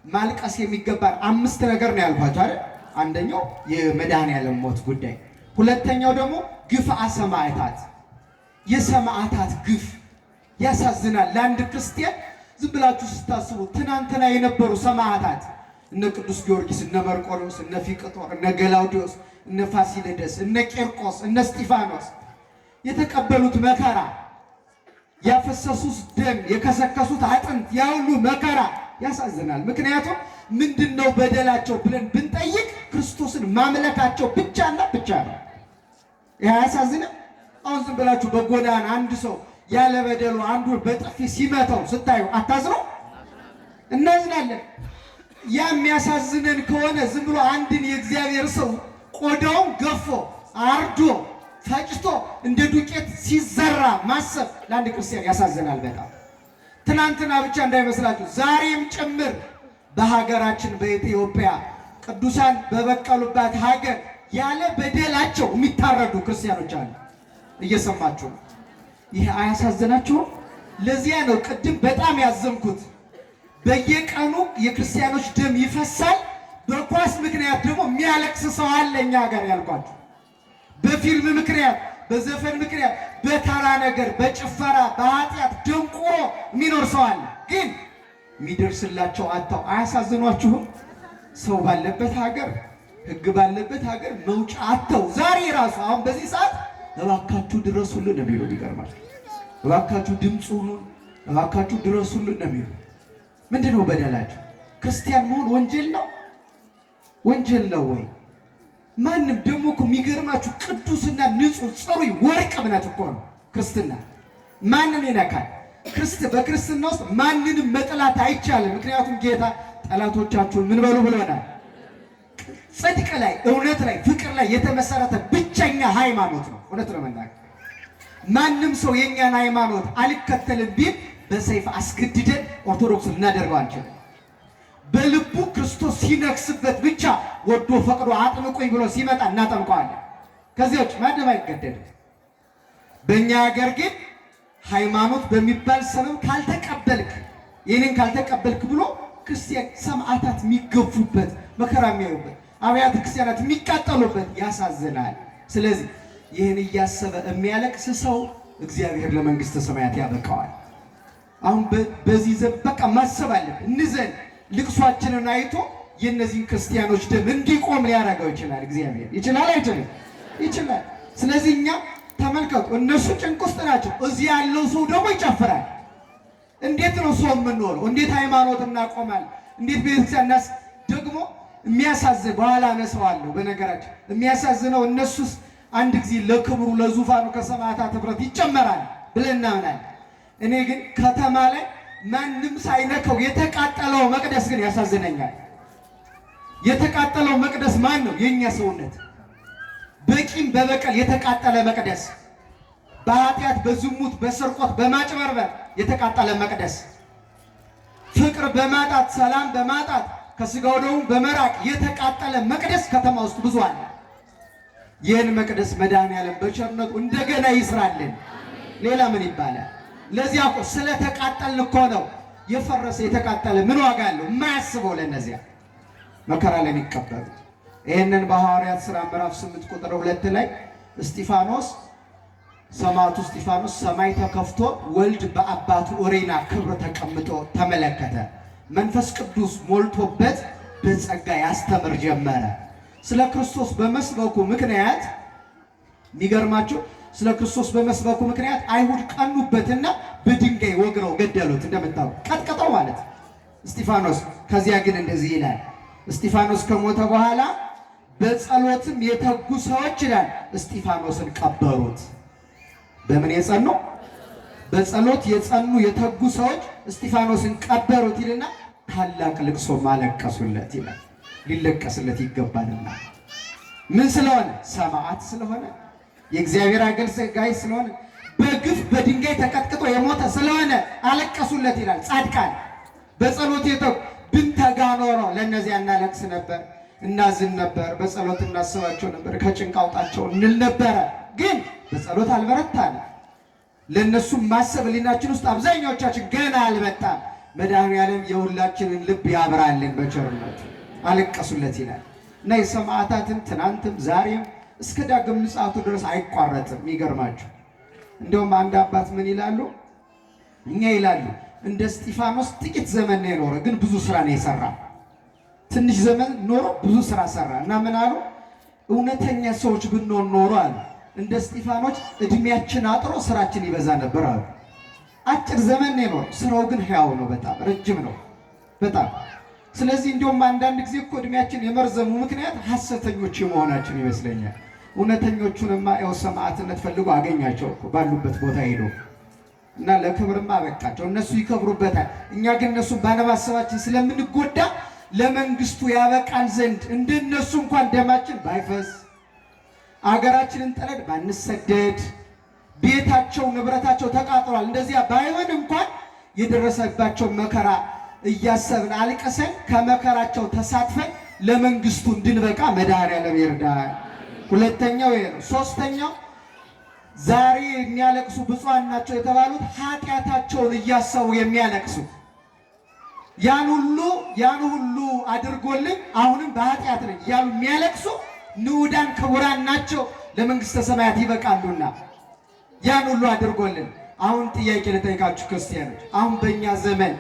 ማልቀስ የሚገባን 5 ነገር ነው ያልኳቸው አይደል? አንደኛው የመድኃኔዓለም ሞት ጉዳይ፣ ሁለተኛው ደግሞ ግፍአ ሰማዕታት፣ የሰማዕታት ግፍ ያሳዝናል። ለአንድ ክርስቲያን ዝም ብላችሁ ስታስቡ ትናንትና የነበሩ ሰማዕታት እነ ቅዱስ ጊዮርጊስ፣ እነ መርቆሬዎስ፣ እነ ፊቅጦር፣ እነ ገላውዲዮስ፣ እነ ፋሲለደስ፣ እነ ቄርቆስ፣ እነ እስጢፋኖስ የተቀበሉት መከራ፣ ያፈሰሱት ደም፣ የከሰከሱት አጥንት፣ ያ ሁሉ መከራ ያሳዝናል። ምክንያቱም ምንድነው በደላቸው ብለን ብንጠይቅ ክርስቶስን ማምለካቸው ብቻና ብቻ ነው። ይህ አያሳዝንም? አሁን ዝም ብላችሁ በጎዳና አንድ ሰው ያለ በደሉ አንዱ በጥፊ ሲመታው ስታዩ አታዝነው? እናዝናለን። ያ የሚያሳዝነን ከሆነ ዝም ብሎ አንድን የእግዚአብሔር ሰው ቆዳውን ገፎ አርዶ ፈጭቶ እንደ ዱቄት ሲዘራ ማሰብ ለአንድ ክርስቲያን ያሳዝናል በጣም። ትናንትና ብቻ እንዳይመስላችሁ ዛሬም ጭምር በሀገራችን በኢትዮጵያ ቅዱሳን በበቀሉባት ሀገር ያለ በደላቸው የሚታረዱ ክርስቲያኖች አሉ። እየሰማችሁ ነው። ይሄ አያሳዝናችሁም? ለዚያ ነው ቅድም በጣም ያዘንኩት። በየቀኑ የክርስቲያኖች ደም ይፈሳል። በኳስ ምክንያት ደግሞ የሚያለቅስ ሰው አለ እኛ ሀገር ያልኳችሁ። በፊልም ምክንያት፣ በዘፈን ምክንያት፣ በተራ ነገር፣ በጭፈራ በኃጢአት ደንቆሮ የሚኖር ሰው አለ። ግን የሚደርስላቸው አጥተው አያሳዝኗችሁም? ሰው ባለበት ሀገር፣ ሕግ ባለበት ሀገር መውጫ አጥተው ዛሬ ራሱ አሁን በዚህ ሰዓት እባካችሁ ድረሱልን ነው የሚሉ። ይገርማል። እባካችሁ ድምፅ ሁኑን፣ እባካችሁ ድረሱልን ነው የሚሉ። ምንድን ነው በደላቸው? ክርስቲያን መሆን ወንጀል ነው? ወንጀል ነው ወይ? ማንም ደግሞ እኮ የሚገርማችሁ ቅዱስና ንጹሕ ጽሩይ ወርቅ እምነት እኮ ነው ክርስትና። ማንም ይነካል። በክርስትና ውስጥ ማንንም መጥላት አይቻልም። ምክንያቱም ጌታ ጠላቶቻችሁን ምን በሉ ብሎናል? ጽድቅ ላይ፣ እውነት ላይ፣ ፍቅር ላይ የተመሰረተ ብቸኛ ሃይማኖት ነው። እውነት ነው መናገር። ማንም ሰው የእኛን ሃይማኖት አልከተልም ቢል በሰይፍ አስገድደን ኦርቶዶክስ ልናደርገው አንችልም። በልቡ ክርስቶስ ሲነግስበት ብቻ ወዶ ፈቅዶ አጥምቁኝ ብሎ ሲመጣ እናጠምቀዋለን። ከዚህ ውጭ ማንም አይገደድም። በእኛ ሀገር ግን ሃይማኖት በሚባል ሰበብ ካልተቀበልክ፣ ይህንን ካልተቀበልክ ብሎ ክርስቲያን ሰማዕታት የሚገፉበት፣ መከራ የሚያዩበት፣ አብያተ ክርስቲያናት የሚቃጠሉበት ያሳዝናል። ስለዚህ ይህን እያሰበ የሚያለቅስ ሰው እግዚአብሔር ለመንግሥተ ሰማያት ያበቃዋል። አሁን በዚህ ዘመን በቃ ማሰብ አለብን። እንዘን ልቅሷችንን አይቶ የእነዚህን ክርስቲያኖች ደም እንዲቆም ሊያደርገው ይችላል። እግዚአብሔር ይችላል አይችልም? ይችላል። ስለዚህ እኛ ተመልከቱ፣ እነሱ ጭንቅ ውስጥ ናቸው። እዚህ ያለው ሰው ደግሞ ይጨፍራል። እንዴት ነው ሰው የምንኖረው? እንዴት ሃይማኖት እናቆማለን? እንዴት ቤተክርስቲያን እናስ ደግሞ የሚያሳዝን በኋላ አነሳዋለሁ። በነገራችን የሚያሳዝነው እነሱስ አንድ ጊዜ ለክብሩ ለዙፋኑ ከሰማዕታት ኅብረት ይጨመራል ብለን እናምናለን። እኔ ግን ከተማ ላይ ማንም ሳይነካው የተቃጠለው መቅደስ ግን ያሳዝነኛል። የተቃጠለው መቅደስ ማን ነው? የኛ ሰውነት በቂም በበቀል የተቃጠለ መቅደስ፣ በኃጢአት በዝሙት በስርቆት በማጭበርበር የተቃጠለ መቅደስ፣ ፍቅር በማጣት ሰላም በማጣት ከስጋው ደሙ በመራቅ የተቃጠለ መቅደስ ከተማ ውስጥ ብዙ አለ። ይህን መቅደስ መድኃኔዓለም በቸርነቱ እንደገና ይስራልን። ሌላ ምን ይባላል? ለዚያ እኮ ስለተቃጠልን እኮ ነው የፈረሰ የተቃጠለ ምን ዋጋ አለው? የማያስበው ለነዚያ መከራ ለሚቀበሉ። ይህንን በሐዋርያት ሥራ ምዕራፍ 8 ቁጥር 2 ላይ እስጢፋኖስ ሰማዕቱ እስጢፋኖስ ሰማይ ተከፍቶ ወልድ በአባቱ ኦሬና ክብር ተቀምጦ ተመለከተ። መንፈስ ቅዱስ ሞልቶበት በጸጋ ያስተምር ጀመረ። ስለ ክርስቶስ በመስበኩ ምክንያት የሚገርማችሁ ስለ ክርስቶስ በመስበኩ ምክንያት አይሁድ ቀኑበትና በድንጋይ ወግረው ገደሉት። እንደምታው ቀጥቅጠው ማለት እስጢፋኖስ። ከዚያ ግን እንደዚህ ይላል፣ እስጢፋኖስ ከሞተ በኋላ በጸሎትም የተጉ ሰዎች ይላል እስጢፋኖስን ቀበሩት። በምን የጸኑ? በጸሎት የጸኑ የተጉ ሰዎች እስጢፋኖስን ቀበሩት ይልና ታላቅ ልቅሶ ማለቀሱለት ይላል። ሊለቀስለት ይገባልና ምን ስለሆነ? ሰማዕት ስለሆነ፣ የእግዚአብሔር አገልጋይ ስለሆነ፣ በግፍ በድንጋይ ተቀጥቅጦ የሞተ ስለሆነ አለቀሱለት ይላል። ጻድቃን በጸሎት የተጉ ብንተጋ ኖሮ ለእነዚያ እናለቅስ ነበር፣ እናዝን ነበር፣ በጸሎት እናስባቸው ነበር፣ ከጭንቅ አውጣቸው እንል ነበረ። ግን በጸሎት አልበረታን። ለእነሱም ማሰብ ሊናችን ውስጥ አብዛኛዎቻችን ገና አልመጣም። መድኃኔዓለም የሁላችንን ልብ ያብራልን በቸርነቱ። አለቀሱለት ይላል እና የሰማዕታትን ትናንትም ዛሬም እስከ ዳግም ምጽአቱ ድረስ አይቋረጥም። ይገርማችሁ። እንደውም አንድ አባት ምን ይላሉ? እኛ ይላሉ እንደ እስጢፋኖስ ጥቂት ዘመን ነው የኖረ፣ ግን ብዙ ስራ ነው የሰራ። ትንሽ ዘመን ኖሮ ብዙ ስራ ሰራ እና ምን አሉ? እውነተኛ ሰዎች ብንሆን ኖሮ አሉ እንደ እስጢፋኖስ እድሜያችን አጥሮ ስራችን ይበዛ ነበር አሉ። አጭር ዘመን ነው የኖረ፣ ስራው ግን ሕያው ነው፣ በጣም ረጅም ነው በጣም። ስለዚህ እንደውም አንዳንድ ጊዜ እኮ እድሜያችን የመርዘሙ ምክንያት ሐሰተኞች የመሆናችን ይመስለኛል። እውነተኞቹንማ ያው ሰማዕትነት ፈልጎ አገኛቸው እኮ ባሉበት ቦታ ሄዶ እና ለክብርማ በቃቸው፣ እነሱ ይከብሩበታል። እኛ ግን እነሱን ባለማሰባችን ስለምንጎዳ ለመንግስቱ ያበቃን ዘንድ እንደነሱ እንኳን ደማችን ባይፈስ፣ አገራችንን ጥለን ባንሰደድ፣ ቤታቸው ንብረታቸው ተቃጥሏል እንደዚያ ባይሆን እንኳን የደረሰባቸው መከራ እያሰብን አልቀሰን ከመከራቸው ተሳትፈን ለመንግስቱ እንድንበቃ መድኃኔዓለም ይርዳል። ሁለተኛው ይሄ ነው። ሶስተኛው ዛሬ የሚያለቅሱ ብፁዓን ናቸው የተባሉት ኃጢአታቸውን እያሰቡ የሚያለቅሱ ያን ሁሉ አድርጎልን አሁንም በኃጢአት ነኝ እያሉ የሚያለቅሱ ንዑዳን ክቡራን ናቸው፣ ለመንግስተ ሰማያት ይበቃሉና። ያን ሁሉ አድርጎልን አሁን ጥያቄ ልጠይቃችሁ ክርስቲያኖች፣ አሁን በእኛ ዘመን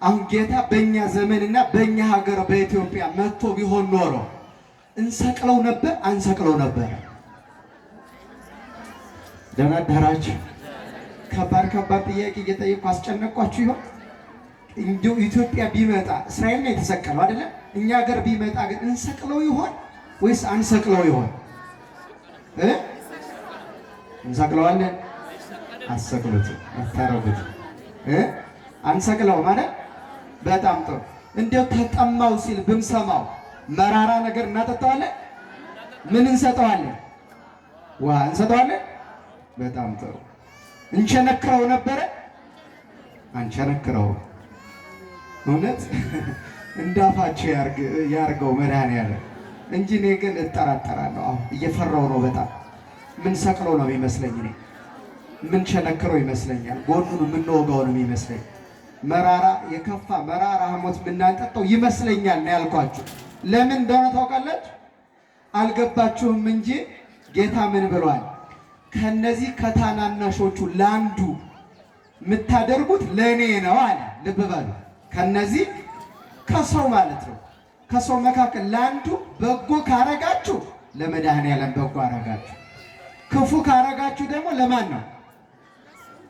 አሁን ጌታ በእኛ ዘመንና በእኛ ሀገር በኢትዮጵያ መጥቶ ቢሆን ኖሮ እንሰቅለው ነበር አንሰቅለው ነበር? ደህና አደራችሁ። ከባድ ጥያቄ እየጠየቅኩ አስጨነቅኳችሁ ይሆን? እንዲሁ ኢትዮጵያ ቢመጣ እስራኤል ነው የተሰቀለው አይደለ? እኛ ሀገር ቢመጣ ግን እንሰቅለው ይሆን ወይስ አንሰቅለው ይሆን? እንሰቅለዋለን? አሰቅሉት አታረጉት። አንሰቅለው ማለት በጣም ጥሩ። እንዴው ተጠማው ሲል ብንሰማው መራራ ነገር እናጠጣዋለን? ምን እንሰጠዋለን? ውሃ እንሰጠዋለን? በጣም ጥሩ። እንቸነክረው ነበረ? አንቸነክረው። እውነት እንዳፋቸው ያርገው መድኃኔዓለም እንጂ እኔ ግን እጠራጠራለሁ። አሁን እየፈራው ነው በጣም። ምን ሰቅለው ነው የሚመስለኝ እኔ፣ ምን ቸነክረው ይመስለኛል። ጎኑን የምንወጋው ነው የሚመስለኝ። መራራ የከፋ መራራ ሐሞት የምናጠጣው ይመስለኛል ነው ያልኳችሁ። ለምን እንደሆነ ታውቃላችሁ? አልገባችሁም እንጂ ጌታ ምን ብሏል? ከነዚህ ከታናናሾቹ ለአንዱ የምታደርጉት ለእኔ ነው አለ። ልብ በሉ። ከነዚህ ከሰው ማለት ነው፣ ከሰው መካከል ለአንዱ በጎ ካረጋችሁ ለመድኃኔዓለም በጎ አረጋችሁ። ክፉ ካረጋችሁ ደግሞ ለማን ነው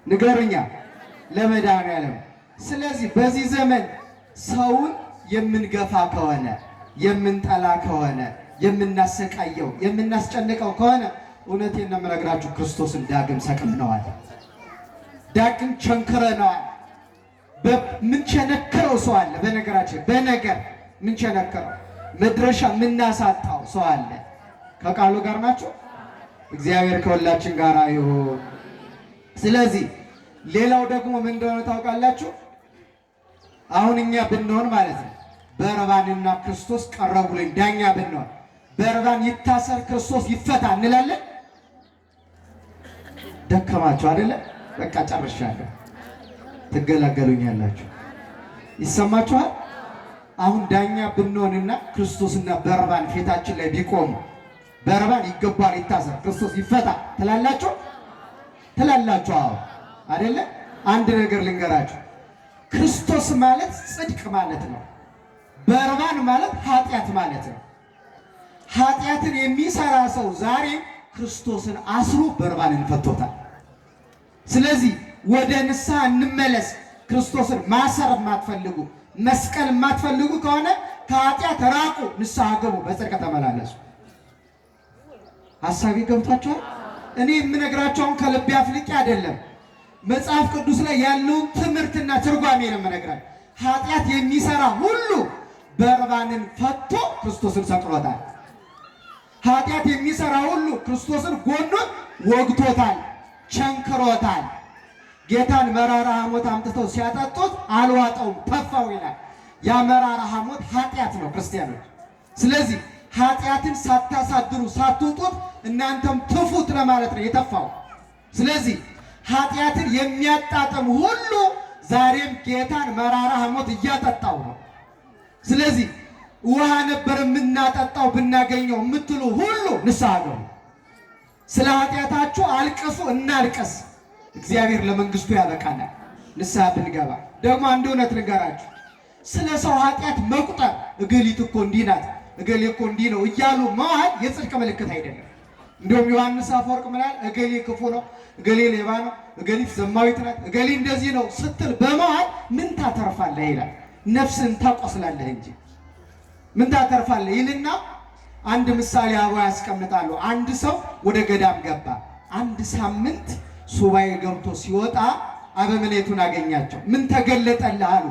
ንገሩኛ? ለመድኃኔዓለም። ስለዚህ በዚህ ዘመን ሰውን የምንገፋ ከሆነ የምንጠላ ከሆነ የምናሰቃየው የምናስጨንቀው ከሆነ እውነቴን ነው የምነግራችሁ፣ ክርስቶስን ዳግም ሰቅለነዋል፣ ዳግም ቸንክረነዋል። ምን ቸነክረው ሰው አለ። በነገራችን በነገር ምን ቸነክረው መድረሻ ምናሳጣው ሰው አለ። ከቃሉ ጋር ናቸው። እግዚአብሔር ከሁላችን ጋር ይሁን። ስለዚህ ሌላው ደግሞ ምን እንደሆነ ታውቃላችሁ? አሁን እኛ ብንሆን ማለት ነው በርባንና ክርስቶስ ቀረቡልን ዳኛ ብንሆን በርባን ይታሰር ክርስቶስ ይፈታ እንላለን? ደከማችሁ አይደለ? በቃ ጨርሻለሁ፣ ትገላገሉኛላችሁ። ይሰማችኋል? አሁን ዳኛ ብንሆንና ክርስቶስና በርባን ፊታችን ላይ ቢቆሙ በርባን ይገባል ይታሰር ክርስቶስ ይፈታ ትላላችሁ? ትላላችሁ? አዎ አይደለ? አንድ ነገር ልንገራችሁ፣ ክርስቶስ ማለት ጽድቅ ማለት ነው። በርባን ማለት ኃጢአት ማለት ነው። ኃጢአትን የሚሰራ ሰው ዛሬ ክርስቶስን አስሮ በርባንን ፈቶታል። ስለዚህ ወደ ንስሐ እንመለስ። ክርስቶስን ማሰር የማትፈልጉ መስቀል የማትፈልጉ ከሆነ ከኃጢአት ራቁ፣ ንስሐ ገቡ፣ በጽድቅ ተመላለሱ። ሐሳቤ ገብቷችኋል? እኔ የምነግራቸውን ከልቤ አፍልቄ አይደለም፣ መጽሐፍ ቅዱስ ላይ ያለውን ትምህርትና ትርጓሜ ነው የምነግራቸው። ኃጢአት የሚሰራ ሁሉ በርባንን ፈቶ ክርስቶስን ሰቅሎታል። ኃጢአት የሚሰራ ሁሉ ክርስቶስን ጎኑን ወግቶታል፣ ቸንክሮታል። ጌታን መራራ ሐሞት አምጥተው ሲያጠጡት አልዋጠውም፣ ተፋው ይላል። ያ መራራ ሐሞት ኃጢአት ነው ክርስቲያኖች። ስለዚህ ኃጢአትን ሳታሳድሩ ሳትውጡት እናንተም ትፉት ለማለት ነው የተፋው። ስለዚህ ኃጢአትን የሚያጣጥም ሁሉ ዛሬም ጌታን መራራ ሐሞት እያጠጣው ነው። ስለዚህ ውሃ ነበር የምናጠጣው ብናገኘው የምትሉ ሁሉ ንስሐ ገቡ። ስለ ኃጢአታችሁ አልቅሱ፣ እናልቀስ። እግዚአብሔር ለመንግስቱ ያበቃናል ንስሐ ብንገባ። ደግሞ አንድ እውነት ልንገራችሁ፣ ስለ ሰው ኃጢአት መቁጠር እገሊት እኮ እንዲህ ናት፣ እገሌ እኮ እንዲህ ነው እያሉ መዋል የጽድቅ ምልክት አይደለም። እንዲሁም ዮሐንስ አፈወርቅ ምናል እገሌ ክፉ ነው፣ እገሌ ሌባ ነው፣ እገሊት ዘማዊት ናት፣ እገሌ እንደዚህ ነው ስትል በመዋል ምን ታተርፋለህ ይላል። ነፍስን ታቆስላለህ እንጂ ምን ታተርፋለህ ይልና አንድ ምሳሌ አበው ያስቀምጣሉ። አንድ ሰው ወደ ገዳም ገባ። አንድ ሳምንት ሱባኤ ገብቶ ሲወጣ አበምኔቱን አገኛቸው። ምን ተገለጠልህ አሉ።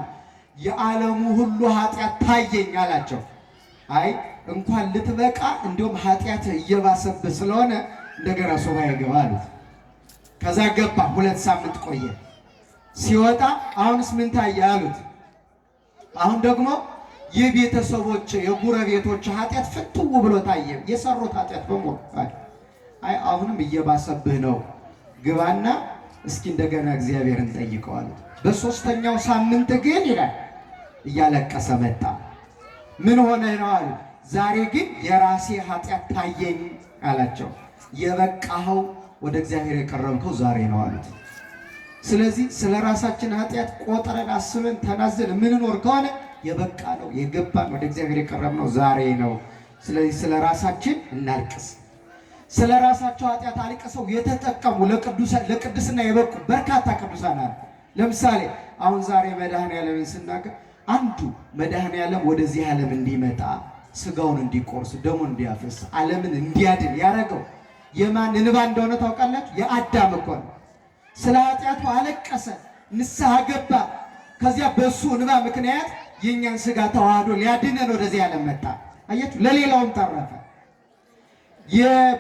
የዓለሙ ሁሉ ኃጢአት ታየኝ አላቸው። አይ እንኳን ልትበቃ እንዲሁም ኃጢአት እየባሰብህ ስለሆነ እንደገና ሱባኤ ገባ አሉት። ከዛ ገባ። 2 ሳምንት ቆየ። ሲወጣ አሁንስ ምን ታየ አሉት። አሁን ደግሞ የቤተሰቦች የጉረቤቶች ኃጢአት ፍትው ብሎ ታየ፣ የሰሩት ኃጢአት በሙሉ። አይ አሁንም እየባሰብህ ነው፣ ግባና እስኪ እንደገና እግዚአብሔርን ጠይቀው አሉት። በ3ኛው ሳምንት ግን ይላል እያለቀሰ መጣ። ምን ሆነ ነው አሉ። ዛሬ ግን የራሴ ኃጢአት ታየኝ አላቸው። የበቃኸው ወደ እግዚአብሔር የቀረብከው ዛሬ ነው አሉት። ስለዚህ ስለ ራሳችን ኃጢአት ቆጥረን አስበን ተናዘን የምንኖር ከሆነ የበቃ ነው የገባን ወደ እግዚአብሔር የቀረብነው ዛሬ ነው። ስለዚህ ስለ ራሳችን እናልቅስ። ስለ ራሳቸው ኃጢአት አልቅሰው የተጠቀሙ ለቅድስና የበቁ በርካታ ቅዱሳን አሉ። ለምሳሌ አሁን ዛሬ መድኃኔዓለምን ስናገር አንዱ መድኃኔዓለም ወደዚህ ዓለም እንዲመጣ ስጋውን እንዲቆርስ ደሙን እንዲያፈስ ዓለምን እንዲያድን ያደረገው የማን እንባ እንደሆነ ታውቃላችሁ? የአዳም እኮ ነው። ስለ ኃጢአቱ አለቀሰ፣ ንስሐ ገባ። ከዚያ በሱ እንባ ምክንያት የኛን ስጋ ተዋህዶ ሊያድነን ወደዚህ ዓለም መጣ። አያችሁ፣ ለሌላውም ተረፈ።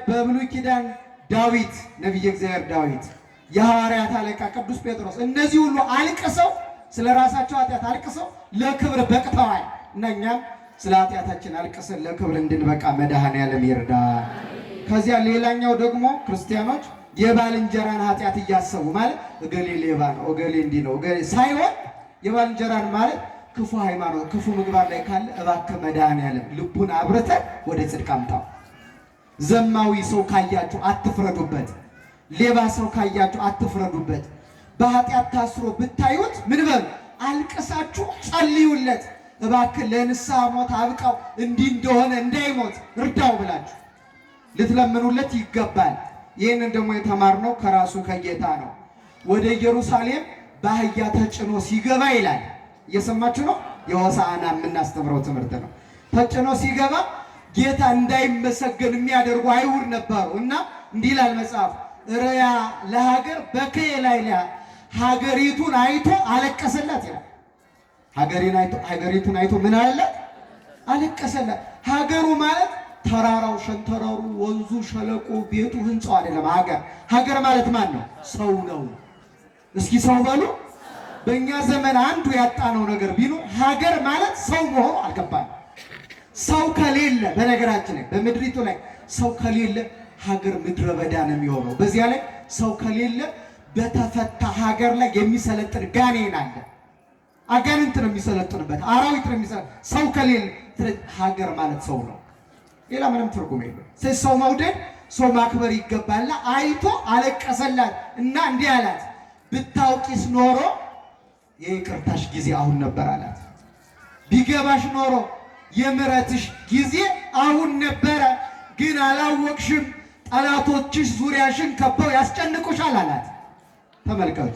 በብሉይ ኪዳን ዳዊት፣ ነቢየ እግዚአብሔር ዳዊት፣ የሐዋርያት አለቃ ቅዱስ ጴጥሮስ፣ እነዚህ ሁሉ አልቅሰው ስለ ራሳቸው ኃጢአት አልቅሰው ለክብር በቅተዋል። እና እኛም ስለ ኃጢአታችን አልቅሰን ለክብር እንድንበቃ መድኃኔዓለም ይርዳ። ከዚያ ሌላኛው ደግሞ ክርስቲያኖች የባልንጀራን ኃጢአት እያሰቡ ማለት እገሌ ሌባ ነው፣ እገሌ እንዲህ ነው፣ እገሌ ሳይሆን የባልንጀራን ማለት ክፉ ሃይማኖት፣ ክፉ ምግባር ላይ ካለ እባክህ መድኃኔዓለም ልቡን አብርተን ወደ ጽድቅ አምጣው። ዘማዊ ሰው ካያችሁ አትፍረዱበት። ሌባ ሰው ካያችሁ አትፍረዱበት። በኃጢአት ታስሮ ብታዩት ምን በሉ? አልቅሳችሁ ጸልዩለት። እባክህ ለንስሐ ሞት አብቃው፣ እንዲህ እንደሆነ እንዳይሞት እርዳው ብላችሁ ልትለምኑለት ይገባል። ይህንን ደግሞ የተማርነው ከራሱ ከጌታ ነው። ወደ ኢየሩሳሌም በአህያ ተጭኖ ሲገባ ይላል። እየሰማችሁ ነው። የሆሳዕና የምናስተምረው ትምህርት ነው። ተጭኖ ሲገባ ጌታ እንዳይመሰገን የሚያደርጉ አይሁድ ነበሩ እና እንዲህ ይላል መጽሐፍ፣ ርያ ለሀገር በከየ ላይ ሀገሪቱን አይቶ አለቀሰላት ይላል። ሀገሪቱን አይቶ ምን አለላት? አለቀሰላት። ሀገሩ ማለት ተራራው፣ ሸንተረሩ፣ ወንዙ፣ ሸለቆ፣ ቤቱ፣ ህንፃው አይደለም። ሀገር ማለት ማን ነው? ሰው ነው። እስኪ ሰው በሉ። በእኛ ዘመን አንዱ ያጣነው ነገር ቢኖር ሀገር ማለት ሰው መሆኑ አልገባንም። ሰው ከሌለ በነገራችን ላይ በምድሪቱ ላይ ሰው ከሌለ ሀገር ምድረ በዳ ነው የሚሆነው። በዚያ ላይ ሰው ከሌለ በተፈታ ሀገር ላይ የሚሰለጥን ጋኔን አለ። አጋንንት ነው የሚሰለጥንበት፣ አራዊት ነው የሚሰለጥን። ሰው ከሌለ ሀገር ማለት ሰው ነው። ሌላ ምንም ትርጉም የለም። ሰው መውደድ፣ ሰው ማክበር ይገባልና አይቶ አለቀሰላት እና እንዲህ አላት፣ ብታውቂስ ኖሮ የይቅርታሽ ጊዜ አሁን ነበር አላት። ቢገባሽ ኖሮ የምሕረትሽ ጊዜ አሁን ነበረ፣ ግን አላወቅሽም። ጠላቶችሽ ዙሪያሽን ከበው ያስጨንቁሻል አላት። ተመልከቱ፣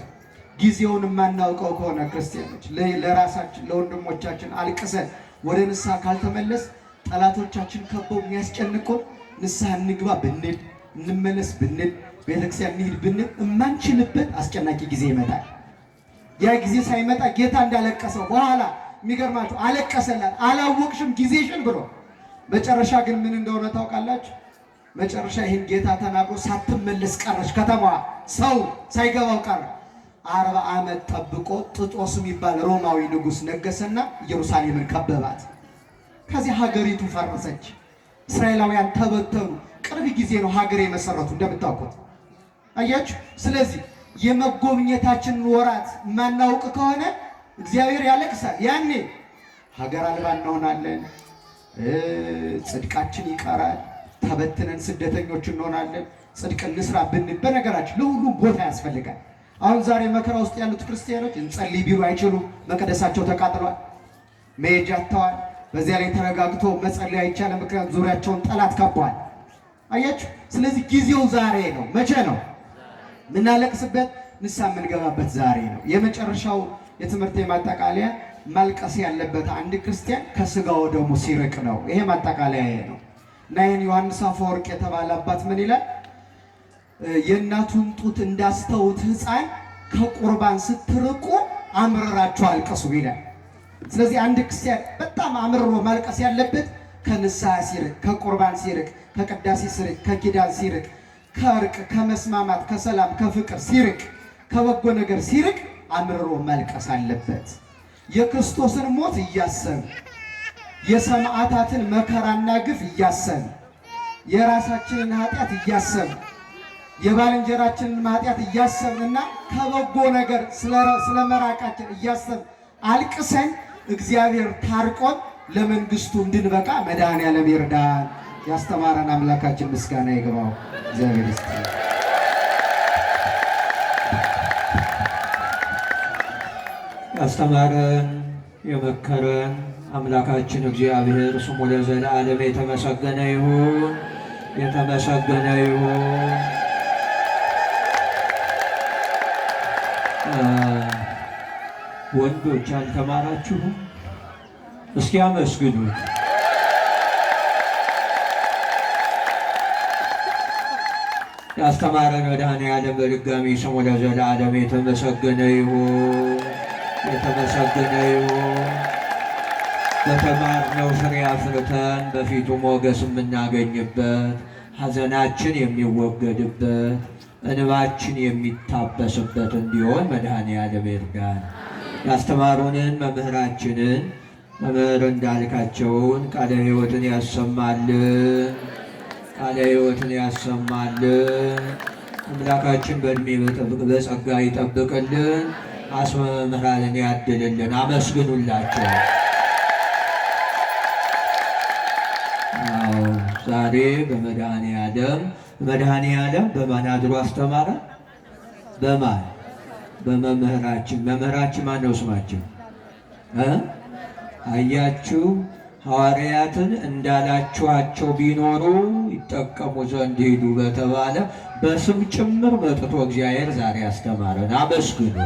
ጊዜውን የማናውቀው ከሆነ ክርስቲያኖች ለራሳችን ለወንድሞቻችን አልቅሰን ወደ ንስሐ ካልተመለስ ጠላቶቻችን ከበው የሚያስጨንቁን ንስሐ እንግባ ብንል እንመለስ ብንል ቤተክርስቲያን እንሂድ ብንል የማንችልበት አስጨናቂ ጊዜ ይመጣል። ያ ጊዜ ሳይመጣ ጌታ እንዳለቀሰው በኋላ የሚገርማችሁ አለቀሰላት፣ አላወቅሽም ጊዜሽን ብሎ። መጨረሻ ግን ምን እንደሆነ ታውቃላችሁ? መጨረሻ ይህን ጌታ ተናግሮ ሳትመለስ ቀረች ከተማዋ። ሰው ሳይገባው ቀረ። 40 ዓመት ጠብቆ ጥጦስ የሚባል ሮማዊ ንጉሥ ነገሰና ኢየሩሳሌምን ከበባት። ከዚህ ሀገሪቱ ፈረሰች። እስራኤላውያን ተበተኑ። ቅርብ ጊዜ ነው ሀገር የመሰረቱ እንደምታውቁት። አያችሁ። ስለዚህ የመጎብኘታችንን ወራት የማናውቅ ከሆነ እግዚአብሔር ያለቅሳል። ያኔ ሀገር አልባ እንሆናለን፣ ጽድቃችን ይቀራል፣ ተበትነን ስደተኞች እንሆናለን። ጽድቅ እንስራ ብንል በነገራችን ለሁሉም ቦታ ያስፈልጋል። አሁን ዛሬ መከራ ውስጥ ያሉት ክርስቲያኖች እንጸልይ ቢሉ አይችሉም። መቅደሳቸው ተቃጥሏል፣ መሄጃ አጥተዋል። በዚያ ላይ ተረጋግቶ መጸለይ አይቻልም፣ ምክንያቱም ዙሪያቸውን ጠላት ከቧል። አያችሁ። ስለዚህ ጊዜው ዛሬ ነው። መቼ ነው ምናለቅስበት? ንስሐ የምንገባበት ዛሬ ነው። የመጨረሻው የትምህርት ማጠቃለያ ማልቀስ ያለበት አንድ ክርስቲያን ከስጋው ደሙ ሲርቅ ነው። ይሄ ማጠቃለያ ነው እና ይህን ዮሐንስ አፈወርቅ የተባለ አባት ምን ይላል? የእናቱን ጡት እንዳስተውት ሕፃን ከቁርባን ስትርቁ አምርራችሁ አልቅሱ ይላል። ስለዚህ አንድ ክርስቲያን በጣም አምርሮ ማልቀስ ያለበት ከንስሐ ሲርቅ፣ ከቁርባን ሲርቅ፣ ከቅዳሴ ሲርቅ፣ ከኪዳን ሲርቅ፣ ከእርቅ ከመስማማት ከሰላም ከፍቅር ሲርቅ፣ ከበጎ ነገር ሲርቅ አምርሮ ማልቀስ አለበት። የክርስቶስን ሞት እያሰብ የሰማዕታትን መከራና ግፍ እያሰብ የራሳችንን ኃጢአት እያሰብ የባልንጀራችንን ኃጢአት እያሰብንና ከበጎ ነገር ስለመራቃችን እያሰብ አልቅሰን እግዚአብሔር ታርቆን ለመንግስቱ እንድንበቃ መድኃኔዓለም ይርዳን። ያስተማረን አምላካችን ምስጋና ይግባው። እግዚአብሔር ይስጥልን። ያስተማረን የመከረን አምላካችን እግዚአብሔር ስሙ ለዘለዓለም የተመሰገነ ይሁን፣ የተመሰገነ ይሁን። ወንዶች አልተማራችሁም? እስኪ አመስግኑት። ያስተማረን መድኃኔዓለም በድጋሚ ስሙ ለዘለዓለም የተመሰገነ ይሁን፣ የተመሰገነ ይሁን። በተማርነው ፍሬ አፍርተን በፊቱ ሞገስ የምናገኝበት፣ ሐዘናችን የሚወገድበት፣ እንባችን የሚታበስበት እንዲሆን መድኃኔዓለም ይርዳን። ያስተማሩንን መምህራችንን መምህር እንዳልካቸውን ቃለ ሕይወትን ያሰማልን፣ ቃለ ሕይወትን ያሰማልን። አምላካችን በዕድሜ በጸጋ ይጠብቅልን፣ አስመ መምህራንን ያድልልን። አመስግኑላቸው። ዛሬ በመድኃኔዓለም በማን አድሮ አስተማረ? በማን? በመምህራችን። መምህራችን ማን ነው ስማቸው? አያችሁ፣ ሐዋርያትን እንዳላችኋቸው ቢኖሩ ይጠቀሙ ዘንድ ሂዱ በተባለ በስም ጭምር መጥቶ እግዚአብሔር ዛሬ አስተማረን። አመስግኑ።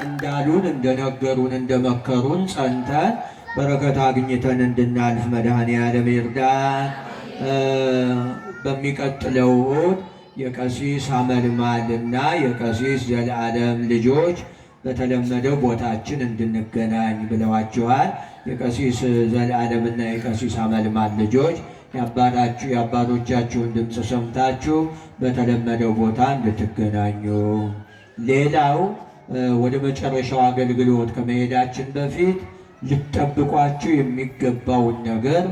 እንዳሉን እንደነገሩን እንደመከሩን ጸንተን በረከት አግኝተን እንድናልፍ መድኃኔዓለም ይርዳን። በሚቀጥለው እሑድ የቀሲስ አመልማልና የቀሲስ ዘለዓለም ልጆች በተለመደው ቦታችን እንድንገናኝ ብለዋችኋል። የቀሲስ ዘለዓለምና የቀሲስ አመልማል ልጆች የአባቶቻችሁን ድምፅ ሰምታችሁ በተለመደው ቦታ እንድትገናኙ። ሌላው ወደ መጨረሻው አገልግሎት ከመሄዳችን በፊት ልትጠብቋችሁ የሚገባውን ነገር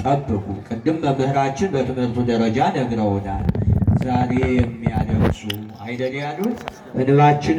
ጠብቁ። ቅድም መምህራችን በትምህርቱ ደረጃ ነግረውናል። ዛሬ የሚያለቅሱ አይደል ያሉት? እንባችን